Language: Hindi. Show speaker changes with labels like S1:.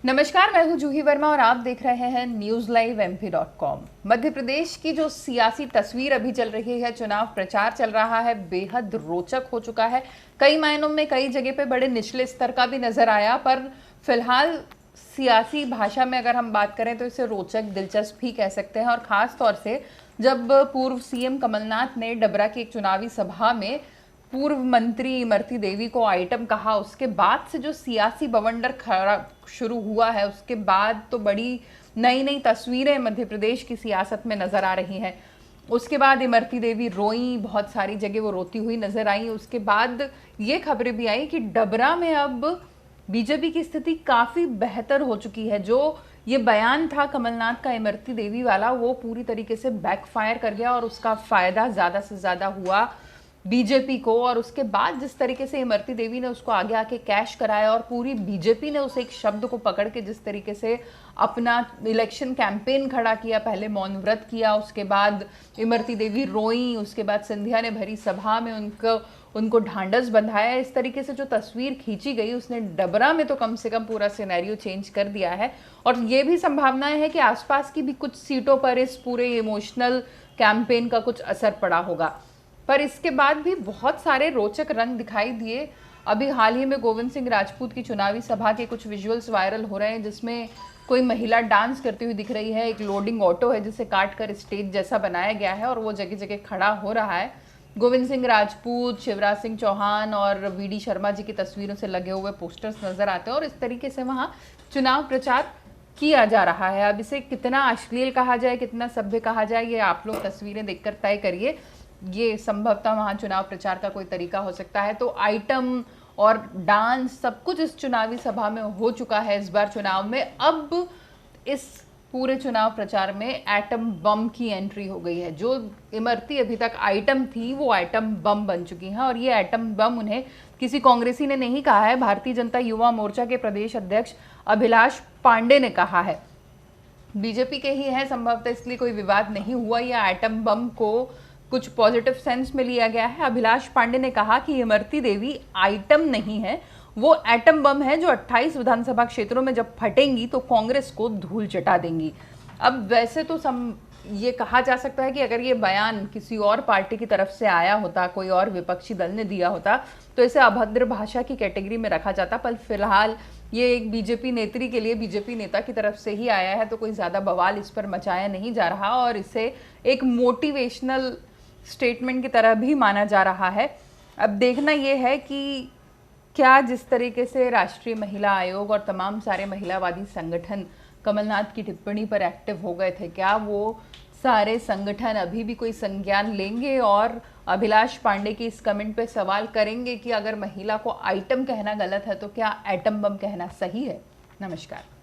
S1: नमस्कार, मैं हूं जूही वर्मा और आप देख रहे हैं news live MP.com। Madhya Pradesh की जो सियासी तस्वीर अभी चल रही है, चुनाव प्रचार चल रहा है, बेहद रोचक हो चुका है। कई मायनों में कई जगह पे बड़े निचले स्तर का भी नजर आया, पर फिलहाल सियासी भाषा में अगर हम बात करें तो इसे रोचक, दिलचस्प ही कह सकते हैं। और खास तौर से जब पूर्व सीएम कमलनाथ ने डबरा की एक चुनावी सभा में पूर्व मंत्री इमरती देवी को आइटम कहा, उसके बाद से जो सियासी बवंडर खड़ा शुरू हुआ है, उसके बाद तो बड़ी नई नई तस्वीरें मध्य प्रदेश की सियासत में नजर आ रही हैं। उसके बाद इमरती देवी रोई, बहुत सारी जगह वो रोती हुई नजर आई। उसके बाद ये खबरें भी आई कि डबरा में अब बीजेपी की स्थिति काफी बेहतर हो चुकी है। जो ये बयान था कमलनाथ का इमरती देवी वाला, वो पूरी तरीके से बैकफायर कर गया और उसका फायदा ज्यादा से ज्यादा हुआ बीजेपी को। और उसके बाद जिस तरीके से इमरती देवी ने उसको आगे आके कैश कराया और पूरी बीजेपी ने उस एक शब्द को पकड़ के जिस तरीके से अपना इलेक्शन कैंपेन खड़ा किया, पहले मौन व्रत किया, उसके बाद इमरती देवी रोई, उसके बाद सिंधिया ने भरी सभा में उनको ढांढस बंधाया, इस तरीके से जो तस्वीर खींची गई, उसने डबरा में तो कम से कम पूरा सिनेरियो चेंज कर दिया है। और ये भी संभावनाएं है कि आसपास की भी कुछ सीटों पर इस पूरे इमोशनल कैंपेन का कुछ असर पड़ा होगा। पर इसके बाद भी बहुत सारे रोचक रंग दिखाई दिए। अभी हाल ही में गोविंद सिंह राजपूत की चुनावी सभा के कुछ विजुअल्स वायरल हो रहे हैं, जिसमें कोई महिला डांस करती हुई दिख रही है। एक लोडिंग ऑटो है जिसे काट कर स्टेज जैसा बनाया गया है और वो जगह जगह खड़ा हो रहा है। गोविंद सिंह राजपूत, शिवराज सिंह चौहान और VD शर्मा जी की तस्वीरों से लगे हुए पोस्टर्स नजर आते हैं और इस तरीके से वहाँ चुनाव प्रचार किया जा रहा है। अब इसे कितना अश्लील कहा जाए, कितना सभ्य कहा जाए, ये आप लोग तस्वीरें देखकर तय करिए। ये संभवतः वहाँ चुनाव प्रचार का कोई तरीका हो सकता है। तो आइटम और डांस सब कुछ इस चुनावी सभा में हो चुका है इस बार चुनाव में। अब इस पूरे चुनाव प्रचार में एटम बम की एंट्री हो गई है। जो इमरती अभी तक आइटम थी, वो आइटम बम बन चुकी हैं। और ये आइटम बम उन्हें किसी कांग्रेसी ने नहीं कहा है, भारतीय जनता युवा मोर्चा के प्रदेश अध्यक्ष अभिलाष पांडे ने कहा है। बीजेपी के ही है संभवतः, इसलिए कोई विवाद नहीं हुआ। यह आइटम बम को कुछ पॉजिटिव सेंस में लिया गया है। अभिलाष पांडे ने कहा कि इमरती देवी आइटम नहीं है, वो एटम बम है जो 28 विधानसभा क्षेत्रों में जब फटेंगी तो कांग्रेस को धूल चटा देंगी। अब वैसे तो ये कहा जा सकता है कि अगर ये बयान किसी और पार्टी की तरफ से आया होता, कोई और विपक्षी दल ने दिया होता, तो इसे अभद्र भाषा की कैटेगरी में रखा जाता। पर फिलहाल ये एक बीजेपी नेत्री के लिए बीजेपी नेता की तरफ से ही आया है, तो कोई ज्यादा बवाल इस पर मचाया नहीं जा रहा और इसे एक मोटिवेशनल स्टेटमेंट की तरह भी माना जा रहा है। अब देखना यह है कि क्या जिस तरीके से राष्ट्रीय महिला आयोग और तमाम सारे महिलावादी संगठन कमलनाथ की टिप्पणी पर एक्टिव हो गए थे, क्या वो सारे संगठन अभी भी कोई संज्ञान लेंगे और अभिलाष पांडे की इस कमेंट पे सवाल करेंगे कि अगर महिला को आइटम कहना गलत है तो क्या एटम बम कहना सही है। नमस्कार।